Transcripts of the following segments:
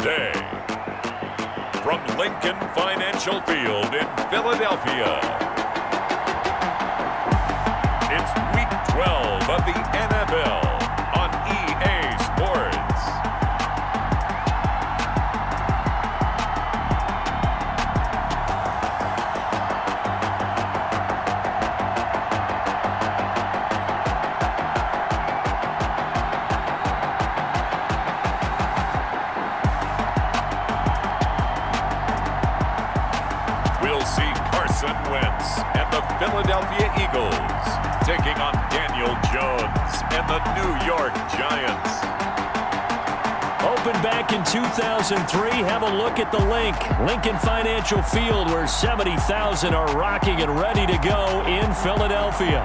Thursday. From Lincoln Financial Field in Philadelphia, it's Week 12 of the NFL on EA Sports. We'll see Carson Wentz and the Philadelphia Eagles taking on Daniel Jones and the New York Giants. Opened back in 2003, have a look at the Lincoln Financial Field, where 70,000 are rocking and ready to go in Philadelphia.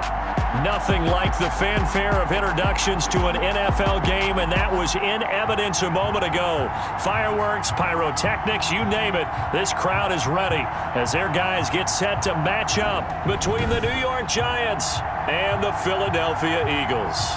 Nothing like the fanfare of introductions to an NFL game, and that was in evidence a moment ago. Fireworks, pyrotechnics, you name it. This crowd is ready as their guys get set to match up between the New York Giants and the Philadelphia Eagles.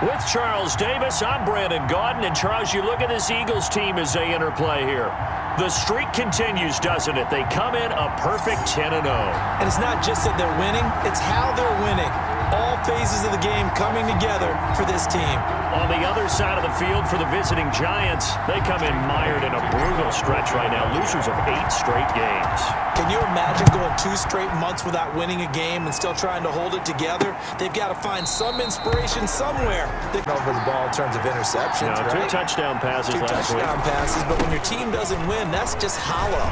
With Charles Davis, I'm Brandon Gaudin. And Charles, you look at this Eagles team as they interplay here. The streak continues, doesn't it? They come in a perfect 10-0. And it's not just that they're winning, it's how they're winning. All phases of the game coming together for this team. On the other side of the field for the visiting Giants, they come in mired in a brutal stretch right now, losers of 8 straight games. Can you imagine going 2 straight months without winning a game and still trying to hold it together? They've got to find some inspiration somewhere. They over the ball in terms of interceptions, no, right? 2 touchdown passes last week. 2 touchdown passes, but when your team doesn't win, that's just hollow.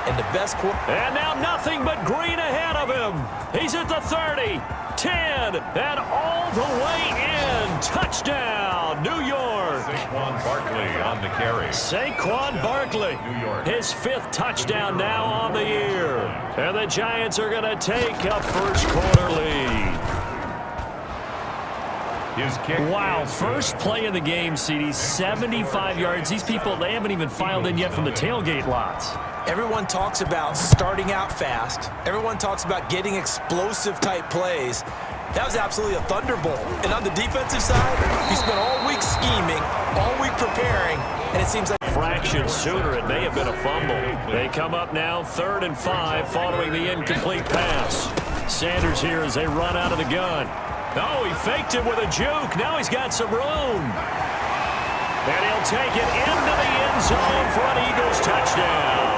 And the best quarter. And now nothing but green ahead of him. He's at the 30, 10, and all the way in. Touchdown, New York. Saquon Barkley on the carry. Saquon Barkley, New York. his 5th touchdown now on the year. And the Giants are going to take a first quarter lead. His kick. Wow, first play of the game, CD, 75 yards. These people, they haven't even filed in yet from the tailgate lots. Everyone talks about starting out fast. Everyone talks about getting explosive type plays. That was absolutely a thunderbolt. And on the defensive side, he spent all week scheming, all week preparing, and it seems like Fraction sooner, it may have been a fumble. They come up now 3rd and 5 following the incomplete pass. Sanders here as they run out of the gun. Oh, he faked it with a juke. Now he's got some room. And he'll take it into the end zone for an Eagles touchdown.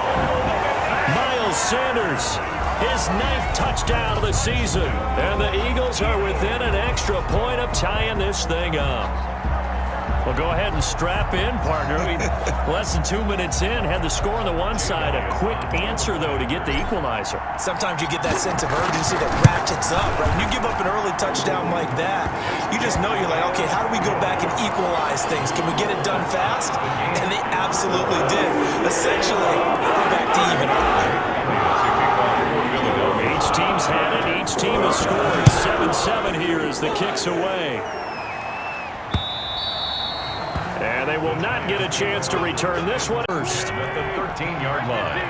Miles Sanders, his 9th touchdown of the season. And the Eagles are within an extra point of tying this thing up. Well, go ahead and strap in, partner. Less than 2 minutes in, had the score on the one side. A quick answer, though, to get the equalizer. sometimes you get that sense of urgency that ratchets up, right? When you give up an early touchdown like that, you just know you're like, okay, how do we go back and equalize things? Can we get it done fast? And they absolutely did. Essentially, they're back to even. Each team's had it. Each team has scored. 7-7 here as the kick's away. And they will not get a chance to return this one first. At the 13-yard line.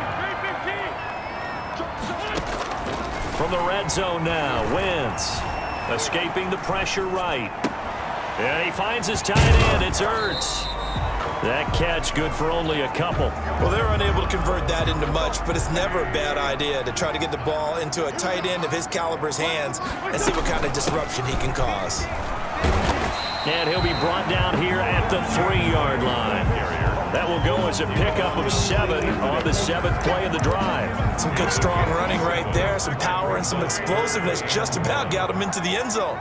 From the red zone now, Wentz escaping the pressure right. And he finds his tight end. It's Ertz. That catch good for only a couple. Well, they're unable to convert that into much, but it's never a bad idea to try to get the ball into a tight end of his caliber's hands and see what kind of disruption he can cause. And he'll be brought down here at the 3-yard line. That will go as a pickup of 7 on the 7th play of the drive. Some good, strong running right there. Some power and some explosiveness just about got him into the end zone.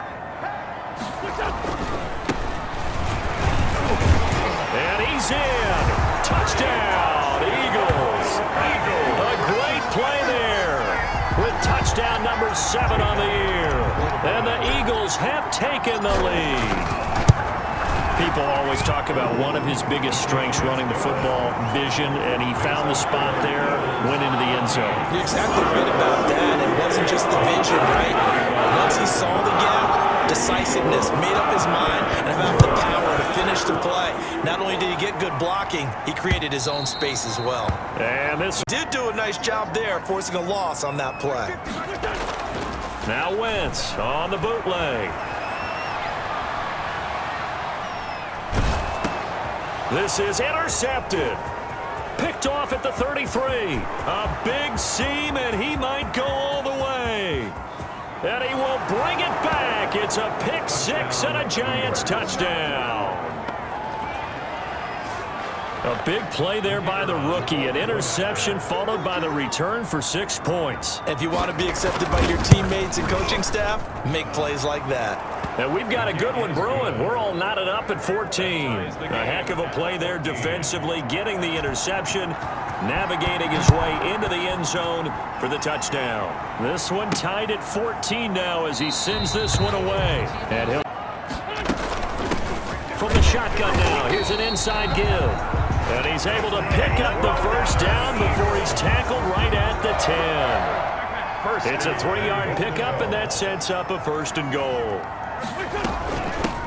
And he's in. Touchdown, Eagles. A great play there with touchdown number 7 on the year. And the Eagles have taken the lead. People always talk about one of his biggest strengths running the football, vision, and he found the spot there, went into the end zone. You're exactly right about that. It wasn't just the vision, right? Once he saw the gap, decisiveness, made up his mind, and about the power to finish the play. Not only did he get good blocking, he created his own space as well. And this Did do a nice job there, forcing a loss on that play. now Wentz on the bootleg. This is intercepted. Picked off at the 33. A big seam, and he might go all the way. And he will bring it back. It's a pick six and a Giants touchdown. A big play there by the rookie. An interception followed by the return for 6 points. If you want to be accepted by your teammates and coaching staff, make plays like that. And we've got a good one brewing. We're all knotted up at 14. A heck of a play there defensively, getting the interception, navigating his way into the end zone for the touchdown. This one tied at 14 now as he sends this one away. And he'll from the shotgun now. Here's an inside give. And he's able to pick up the first down before he's tackled right at the 10. It's a 3-yard pickup, and that sets up a 1st and goal.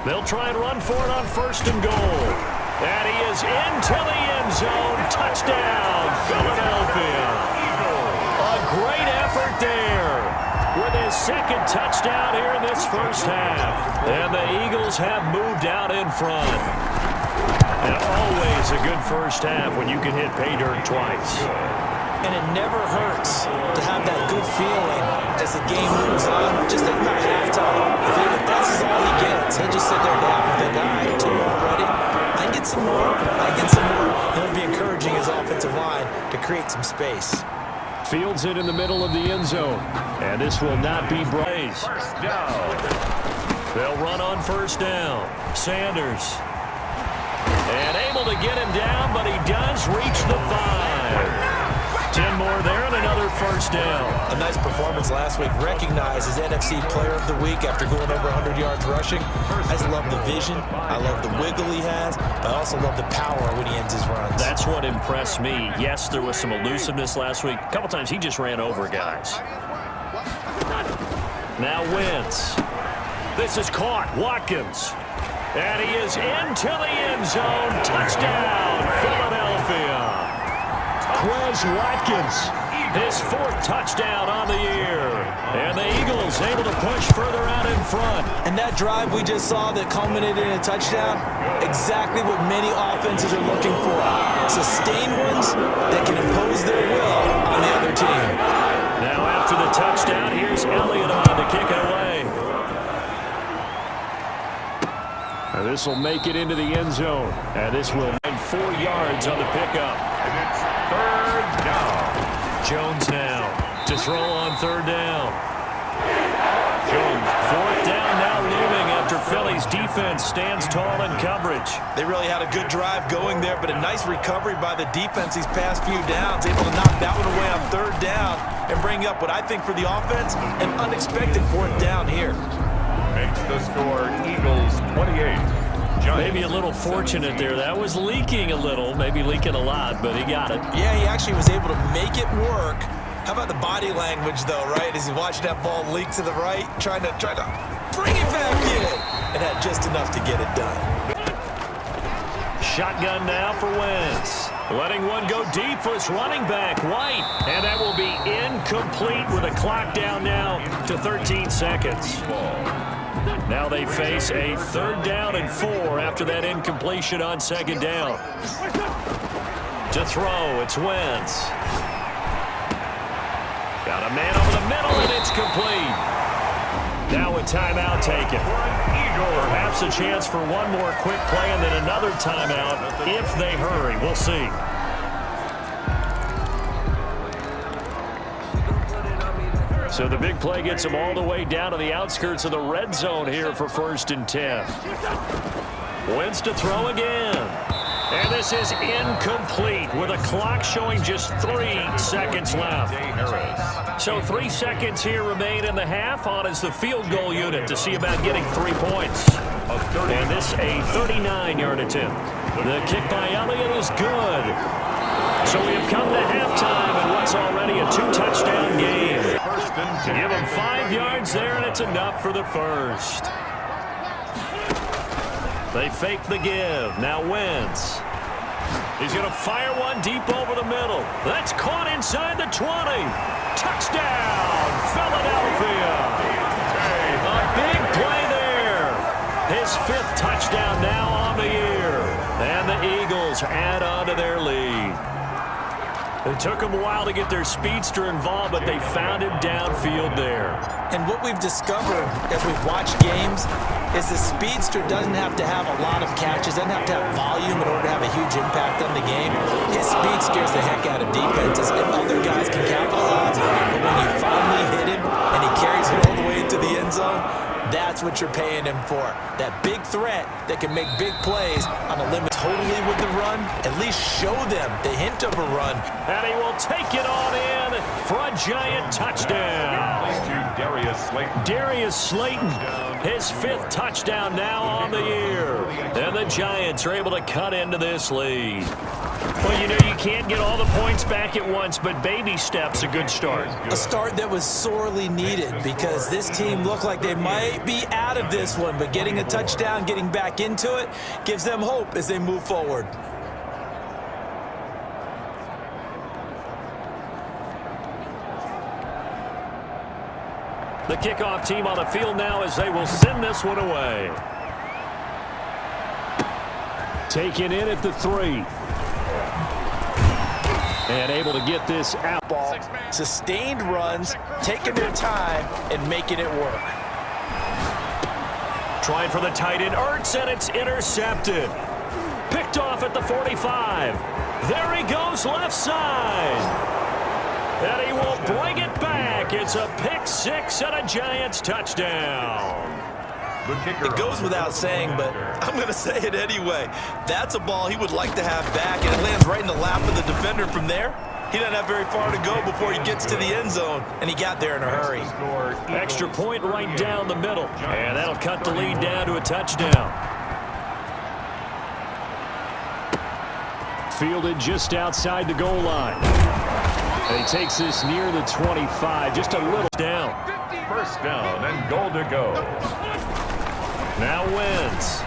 They'll try and run for it on 1st and goal. And he is into the end zone. Touchdown, Philadelphia. A great effort there with his 2nd touchdown here in this first half. And the Eagles have moved out in front. And always a good first half when you can hit pay dirt twice. And it never hurts to have that good feeling as the game moves on. Just think about halftime. If that's all he gets, he'll just sit there down and think, all right, 2 more already. I get some more. I get some more. He'll be encouraging his offensive line to create some space. Fields it in the middle of the end zone. And this will not be Brace. They'll run on 1st down. Sanders. And able to get him down, but he does reach the 5. 10 more there and another 1st down. A nice performance last week. Recognized as NFC Player of the Week after going over 100 yards rushing. I just love the vision. I love the wiggle he has. But I also love the power when he ends his runs. That's what impressed me. Yes, there was some elusiveness last week. A couple times he just ran over guys. Now Wentz. This is caught. Watkins. And he is into the end zone. Touchdown, Philadelphia. Quez Watkins, his 4th touchdown on the year. And the Eagles able to push further out in front. And that drive we just saw that culminated in a touchdown, exactly what many offenses are looking for. Sustained ones that can impose their will on the other team. Now after the touchdown, here's Elliott on to kick it away. And this will make it into the end zone. And this will make 4 yards on the pickup. And it's 3rd down. Jones now to throw on 3rd down. Jones, 4th down now looming after Philly's defense stands tall in coverage. They really had a good drive going there, but a nice recovery by the defense these past few downs, able to knock that one away on 3rd down and bring up what I think for the offense, an unexpected 4th down here. Makes the score Eagles 28. Giants. Maybe a little fortunate there. That was leaking a little, maybe leaking a lot, but he got it. Yeah, he actually was able to make it work. How about the body language, though, right? As he watched that ball leak to the right, trying to bring it back in, and had just enough to get it done. Shotgun now for Wentz. Letting one go deep for his running back, White. And that will be incomplete with a clock down now to 13 seconds. Now they face a 3rd down and 4 after that incompletion on 2nd down. To throw, it's Wentz. Got a man over the middle, and it's complete. Now a timeout taken. Perhaps a chance for one more quick play and then another timeout if they hurry. We'll see. So the big play gets them all the way down to the outskirts of the red zone here for 1st and 10. Wentz to throw again. And this is incomplete with a clock showing just 3 seconds left. So 3 seconds here remain in the half on as the field goal unit to see about getting 3 points. And this a 39-yard attempt. The kick by Elliott is good. So we have come to halftime in what's already a 2-touchdown game. Give him 5 yards there, and it's enough for the first. They fake the give. Now Wentz. He's going to fire one deep over the middle. That's caught inside the 20. Touchdown, Philadelphia. A big play there. His 5th touchdown now on the year. And the Eagles Eagles add on to their lead. It took them a while to get their speedster involved, but they found him downfield there. And what we've discovered as we've watched games is the speedster doesn't have to have a lot of catches, doesn't have to have volume in order to have a huge impact on the game. His speed scares the heck out of defenses, and other guys can capitalize. But when you finally hit him and he carries it all the way into the end zone, that's what you're paying him for. That big threat that can make big plays on a limit totally with the run. At least show them the hint of a run. And he will take it on in for a giant touchdown. Darius Slayton, his 5th touchdown now on the year. And the Giants are able to cut into this lead. Well, you know, you can't get all the points back at once, but baby steps, a good start. A start that was sorely needed because this team looked like they might be out of this one, but getting a touchdown, getting back into it, gives them hope as they move forward. The kickoff team on the field now as they will send this one away. Taken in at the 3. And able to get this out. Ball, sustained runs, taking their time, and making it work. Trying for the tight end, Ertz, and it's intercepted. Picked off at the 45. There he goes, left side. And he will bring it back. It's a pick 6 and a Giants touchdown. It goes without saying, but I'm going to say it anyway. That's a ball he would like to have back, and it lands right in the lap of the defender from there. He doesn't have very far to go before he gets to the end zone, and he got there in a hurry. Extra point right down the middle, and that'll cut the lead down to a touchdown. Fielded just outside the goal line. And he takes this near the 25, just a little down. First down and goal to go. Now Wentz.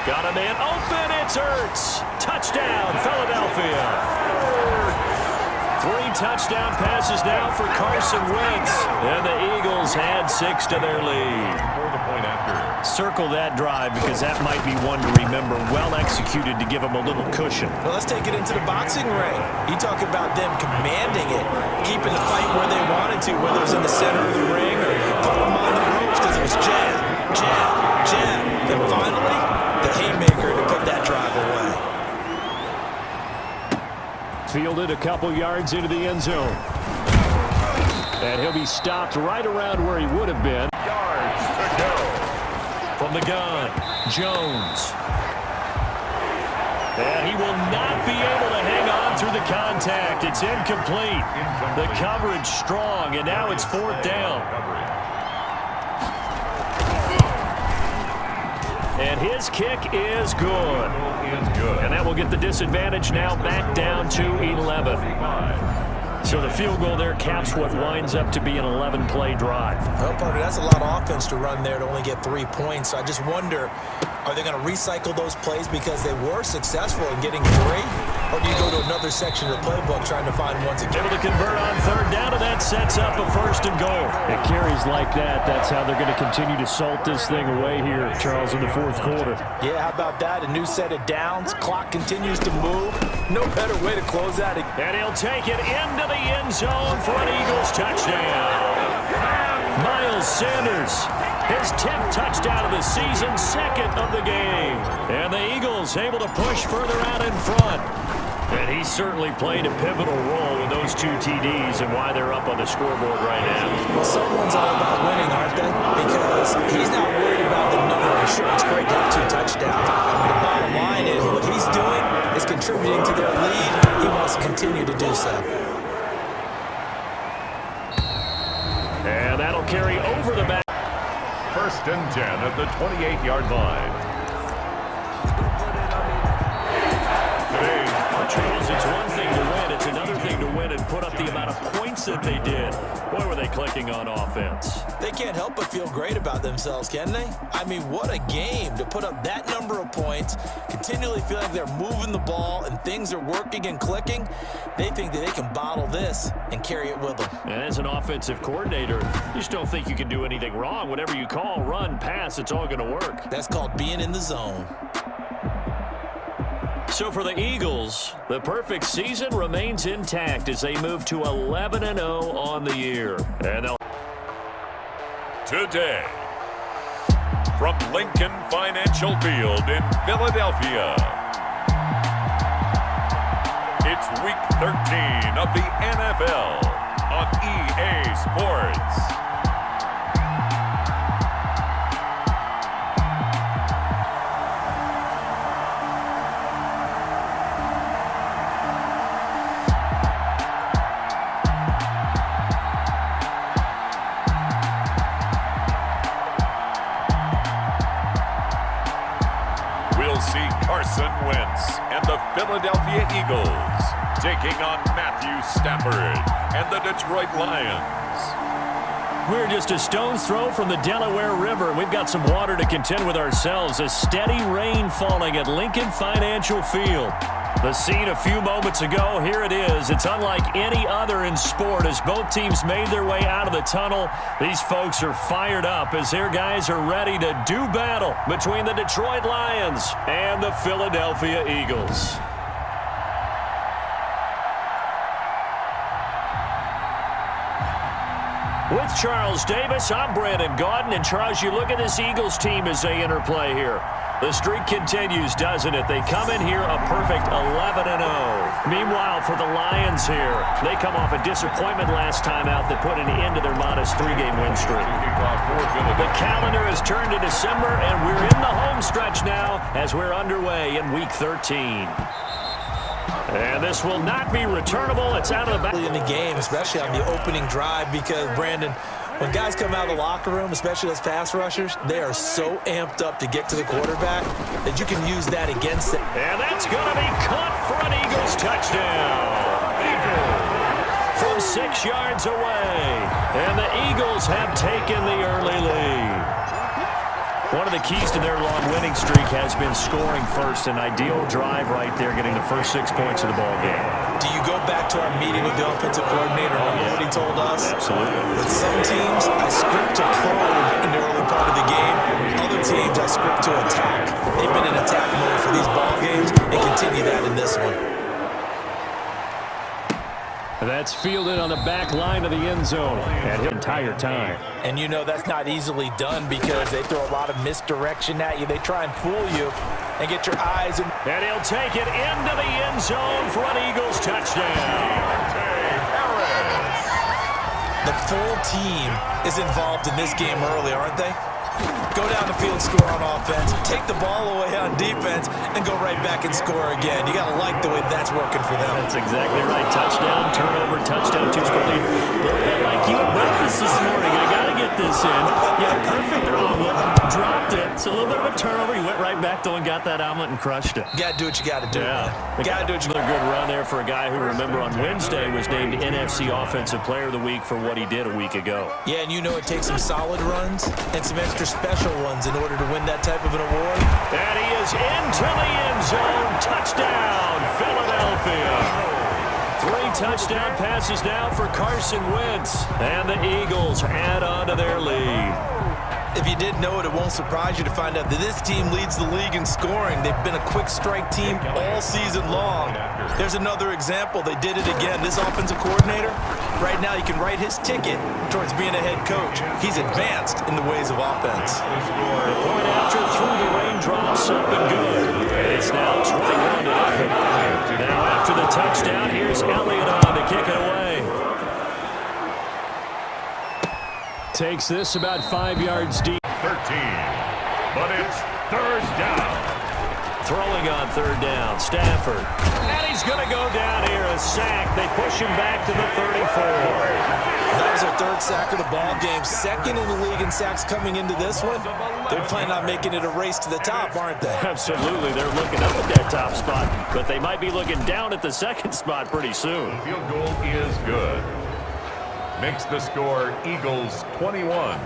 Got a man open, it's Ertz. Touchdown, Philadelphia. 3 touchdown passes now for Carson Wentz. And the Eagles add 6 to their lead. For the point after. Circle that drive because that might be one to remember. Well executed to give them a little cushion. Well, let's take it into the boxing ring. You talk about them commanding it, keeping the fight where they wanted to, whether it was in the center of the ring or putting them on the ropes because it was jab, jab, jab. Then finally, the haymaker to put that drive away. Fielded a couple yards into the end zone. And he'll be stopped right around where he would have been. Yards to go. From the gun, Jones. And he will not be able to hang on through the contact. It's incomplete. The coverage strong, and now it's 4th down. And his kick is good. And that will get the disadvantage now back down to 11. So the field goal there caps what winds up to be an 11-play drive. Well, partner, that's a lot of offense to run there to only get 3 points. So I just wonder, are they going to recycle those plays because they were successful in getting 3? Or do you go to another section of the playbook trying to find ones again? Able to convert on 3rd down, and that sets up a 1st and goal. It carries like that. That's how they're going to continue to salt this thing away here, Charles, in the 4th quarter. Yeah, how about that? A new set of downs. Clock continues to move. No better way to close out. And he'll take it into the end zone for an Eagles touchdown. Miles Sanders, his 10th touchdown of the season, 2nd of the game. And the Eagles able to push further out in front. And he certainly played a pivotal role with those 2 TDs and why they're up on the scoreboard right now. Well, someone's all about winning, aren't they? Because he's not worried about the number. Sure, it's great to have 2 touchdowns. But the bottom line is what he's doing is contributing to their lead. He wants to continue to do so. And that'll carry over the back. 1st and 10 at the 28-yard line. Charles, it's one thing to win. It's another thing to win and put up the amount of points that they did. Boy, were they clicking on offense. They can't help but feel great about themselves, can they? I mean, what a game to put up that number of points, continually feel like they're moving the ball and things are working and clicking. They think that they can bottle this and carry it with them. And as an offensive coordinator, you just don't think you can do anything wrong. Whatever you call, run, pass, it's all going to work. That's called being in the zone. So for the Eagles, the perfect season remains intact as they move to 11-0 on the year. And they'll Today, from Lincoln Financial Field in Philadelphia, it's Week 13 of the NFL on EA Sports. See Carson Wentz and the Philadelphia Eagles taking on Matthew Stafford and the Detroit Lions. We're just a stone's throw from the Delaware River. We've got some water to contend with ourselves. A steady rain falling at Lincoln Financial Field. The scene a few moments ago, here it is. It's unlike any other in sport as both teams made their way out of the tunnel. These folks are fired up as their guys are ready to do battle between the Detroit Lions and the Philadelphia Eagles. With Charles Davis, I'm Brandon Gaudin. And Charles, you look at this Eagles team as they interplay here. The streak continues, doesn't it? They come in here a perfect 11-0. Meanwhile, for the Lions here, they come off a disappointment last time out that put an end to their modest 3-game win streak. The calendar has turned to December, and we're in the home stretch now as we're underway in Week 13. And this will not be returnable. It's out of the back. In the game, especially on the opening drive, because, Brandon, when guys come out of the locker room, especially those pass rushers, they are so amped up to get to the quarterback that you can use that against them. And that's going to be caught for an Eagles touchdown. From 6 yards away. And the Eagles have taken the early lead. One of the keys to their long winning streak has been scoring first. An ideal drive right there, getting the first 6 points of the ball game. Do you go back to our meeting with the offensive coordinator? Remember what he told us? Absolutely. With some teams, I script to probe in the early part of the game. Other teams, I script to attack. They've been in attack mode for these ball games and continue that in this one. That's fielded on the back line of the end zone at his entire time. And you know that's not easily done because they throw a lot of misdirection at you. They try and fool you and get your eyes. And he'll take it into the end zone for an Eagles touchdown. The full team is involved in this game early, aren't they? Go down the field, score on offense, take the ball away on defense, and go right back and score again. You got to like the way that's working for them. That's exactly right. Touchdown, turnover, touchdown, 2 score lead. A little bit like you at breakfast this morning. I got to get this in. Yeah, perfect omelet. Dropped it. It's a little bit of a turnover. He went right back, though, and got that omelet and crushed it. You got to do what you got to do, man. You got to do what you got to do. Another good run there for a guy who, remember, on Wednesday was named NFC Offensive Player of the Week for what he did a week ago. Yeah, and you know it takes some solid runs and some extra special ones in order to win that type of an award. And he is into the end zone. Touchdown, Philadelphia. 3 touchdown passes now for Carson Wentz. And the Eagles add on to their lead. If you didn't know it, it won't surprise you to find out that this team leads the league in scoring. They've been a quick strike team all season long. There's another example. They did it again. This offensive coordinator, right now you can write his ticket towards being a head coach. He's advanced in the ways of offense. The point after through the raindrops up and good. It's now 21-0. Now after the touchdown, here's Elliott on to kick it away. Takes this about 5 yards deep. 13, but it's 3rd down. Throwing on 3rd down, Stafford. And he's going to go down here, a sack. They push him back to the 34. That was their 3rd sack of the ball game. 2nd in the league in sacks coming into this one. They're planning on making it a race to the top, aren't they? Absolutely. They're looking up at that top spot, but they might be looking down at the 2nd spot pretty soon. Field goal is good. Makes the score Eagles 21.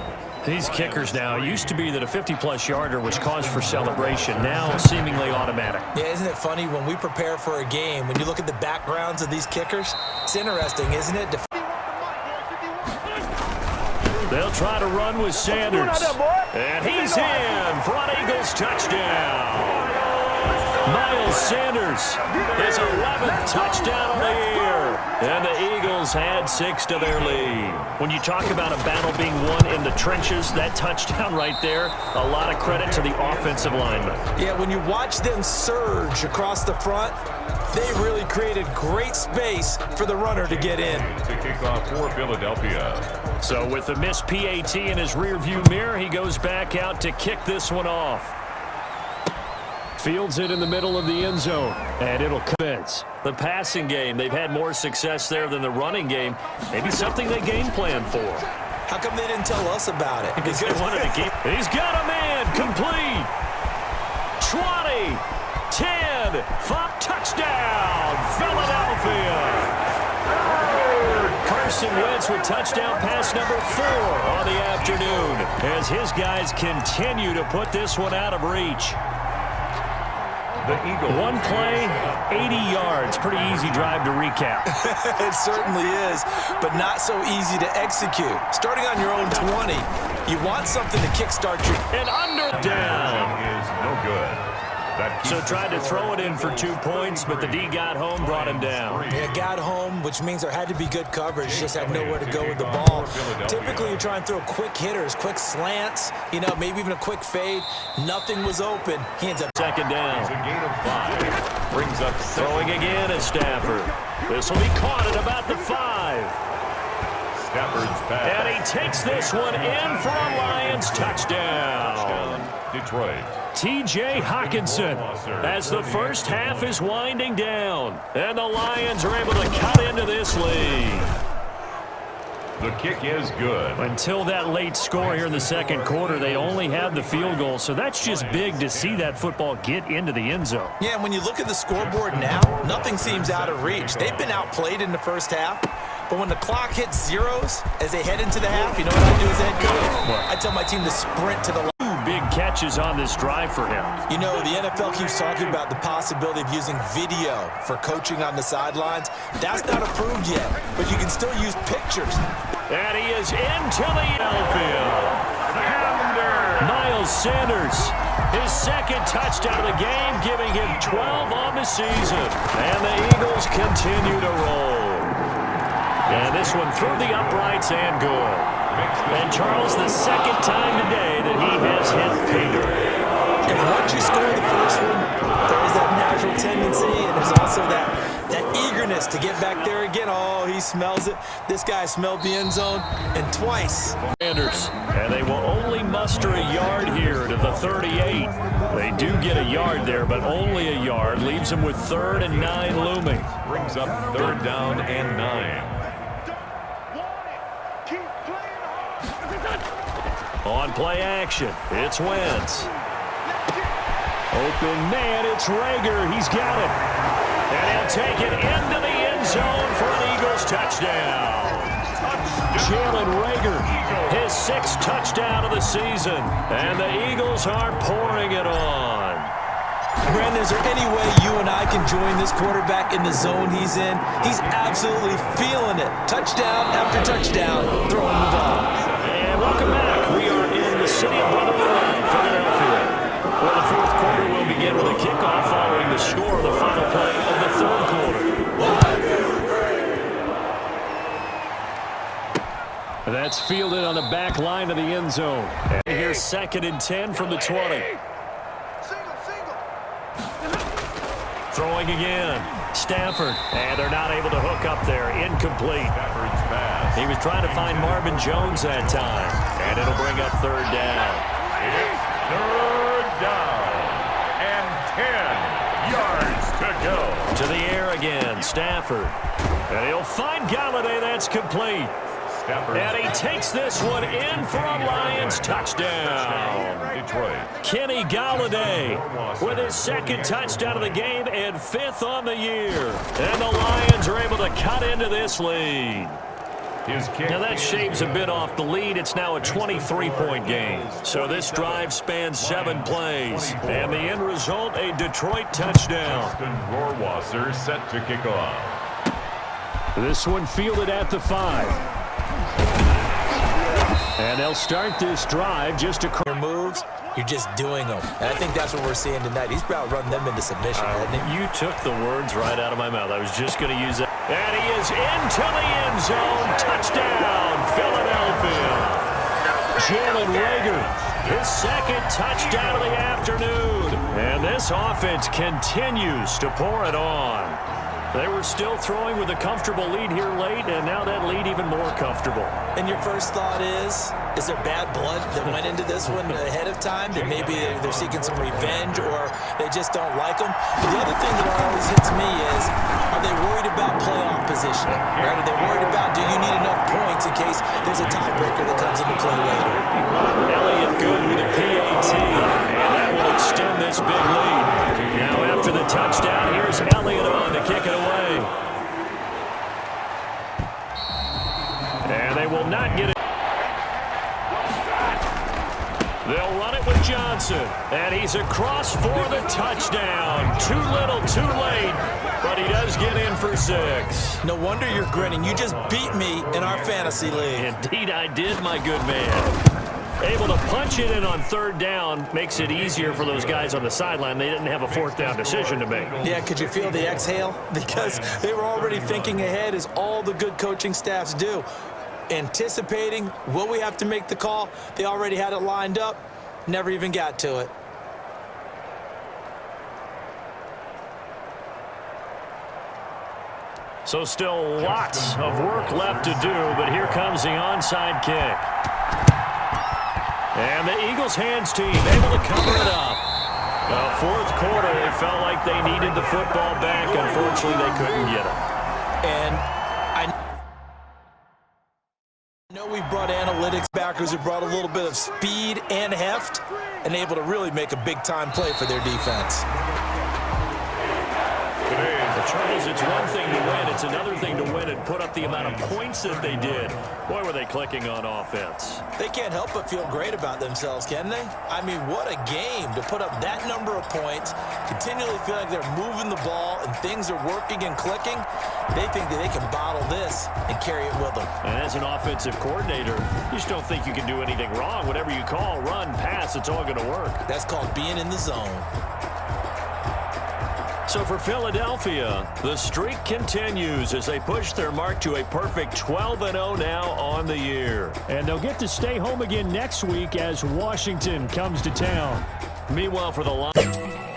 These kickers now, it used to be that a 50-plus yarder was cause for celebration. Now seemingly automatic. Yeah, isn't it funny when we prepare for a game, when you look at the backgrounds of these kickers, it's interesting, isn't it? They'll try to run with Sanders. And he's in for an Eagles touchdown. Miles Sanders, his 11th touchdown of the year. And the Eagles add 6 to their lead. When you talk about a battle being won in the trenches, that touchdown right there, a lot of credit to the offensive linemen. Yeah, when you watch them surge across the front, they really created great space for the runner to get in. To kick off for Philadelphia. So with the missed PAT in his rearview mirror, he goes back out to kick this one off. Fields it in the middle of the end zone, and it'll commence. The passing game, they've had more success there than the running game. Maybe something they game plan for. How come they didn't tell us about it? Because they wanted to keep. He's got a man, complete. 20, 10, 5, touchdown, Philadelphia. Carson Wentz with touchdown pass number 4 on the afternoon as his guys continue to put this one out of reach. The Eagles. One play, 80 yards. Pretty easy drive to recap. It certainly is, but not so easy to execute. Starting on your own 20, you want something to kickstart your... And under down. Is no good. So tried to throw it in for 2 points, but the D got home, brought him down. Yeah, got home, which means there had to be good coverage. Just had nowhere to go with the ball. Typically, you try and throw quick hitters, quick slants, you know, maybe even a quick fade. Nothing was open. He ends up... Second down. It's a gain of 5. Brings up Throwing again at Stafford. This will be caught at about the 5. Stafford's pass. And he takes this one in for a Lions touchdown. Detroit. T.J. Hawkinson as the first half is winding down. And the Lions are able to cut into this lead. The kick is good. Until that late score here in the second quarter, they only had the field goal. So that's just big to see that football get into the end zone. Yeah, and when you look at the scoreboard now, nothing seems out of reach. They've been outplayed in the first half. But when the clock hits zeros as they head into the half, you know what I do as head coach? I tell my team to sprint to the line. Big catches on this drive for him. You know, the NFL keeps talking about the possibility of using video for coaching on the sidelines. That's not approved yet, but you can still use pictures. And he is into the outfield. Miles Sanders, his second touchdown of the game, giving him 12 on the season. And the Eagles continue to roll. And this one through the uprights and good. And Charles, the second time today that he has hit pay dirt. And once you score the first one, there's that natural tendency, and there's also that eagerness to get back there again. Oh, he smells it. This guy smelled the end zone, and twice. Sanders, and they will only muster a yard here to the 38. They do get a yard there, but only a yard. Leaves them with 3rd and 9 looming. Brings up 3rd down and 9. On play action, it's Wentz. Open man, it's Rager. He's got it. And he'll take it into the end zone for an Eagles touchdown. Jalen Rager, his 6th touchdown of the season. And the Eagles are pouring it on. Brandon, is there any way you and I can join this quarterback in the zone he's in? He's absolutely feeling it. Touchdown after touchdown, throwing the ball. And welcome back. We are in the city of Brotherly, Philadelphia. Well, the 4th quarter will begin with a kickoff following the score of the final play of the 3rd quarter. That's fielded on the back line of the end zone. And here's 2nd and 10 from the 20. Throwing again. Stafford. And they're not able to hook up there. Incomplete. Stafford's pass. He was trying to find Marvin Jones that time. And it'll bring up 3rd down. It's 3rd down. And 10 yards to go. To the air again. Stafford. And he'll find Galladay. That's complete. And he takes this one in for a Lions touchdown. Detroit. Kenny Galladay with his 2nd touchdown of the game and 5th on the year. And the Lions are able to cut into this lead. Now that shaves a bit off the lead. It's now a 23-point game. So this drive spans 7 plays. And the end result, a Detroit touchdown. Austin Rohrwasser set to kick off. This one fielded at the 5. And they'll start this drive just to Moves. You're just doing them. And I think that's what we're seeing tonight. He's about to run them into submission, hasn't he? You took the words right out of my mouth. I was just going to use that. And he is into the end zone. Touchdown, Philadelphia. Jalen Reagor, his second touchdown of the afternoon. And this offense continues to pour it on. They were still throwing with a comfortable lead here late, and now that lead even more comfortable. And your first thought is there bad blood that went into this one ahead of time? That maybe they're seeking some revenge or they just don't like them? But the other thing that always hits me is, are they worried about playoff positioning? Right? Are they worried about, do you need enough points in case there's a tiebreaker that comes into play later? Elliott good with a PAT, and that will extend this big lead. Now after the touchdown, here's Elliott on to kick it away. And they will not get it. They'll run it with Johnson. And he's across for the touchdown. Too little, too late. But he does get in for 6. No wonder you're grinning. You just beat me in our fantasy league. Indeed I did, my good man. Able to punch it in on 3rd down makes it easier for those guys on the sideline. They didn't have a 4th down decision to make. Yeah, could you feel the exhale? Because they were already thinking ahead, as all the good coaching staffs do. Anticipating, will we have to make the call? They already had it lined up, never even got to it. So still lots of work left to do, but here comes the onside kick. And the Eagles hands team able to cover it up. The 4th quarter, they felt like they needed the football back. Unfortunately, they couldn't get it. And I know we brought analytics backers who brought a little bit of speed and heft and able to really make a big-time play for their defense. Charles, it's one thing to win. It's another thing to win and put up the amount of points that they did. Boy, were they clicking on offense. They can't help but feel great about themselves, can they? I mean, what a game to put up that number of points, continually feel like they're moving the ball and things are working and clicking. They think that they can bottle this and carry it with them. And as an offensive coordinator, you just don't think you can do anything wrong. Whatever you call, run, pass, it's all going to work. That's called being in the zone. So for Philadelphia, the streak continues as they push their mark to a perfect 12-0 now on the year. And they'll get to stay home again next week as Washington comes to town. Meanwhile, for the Lions.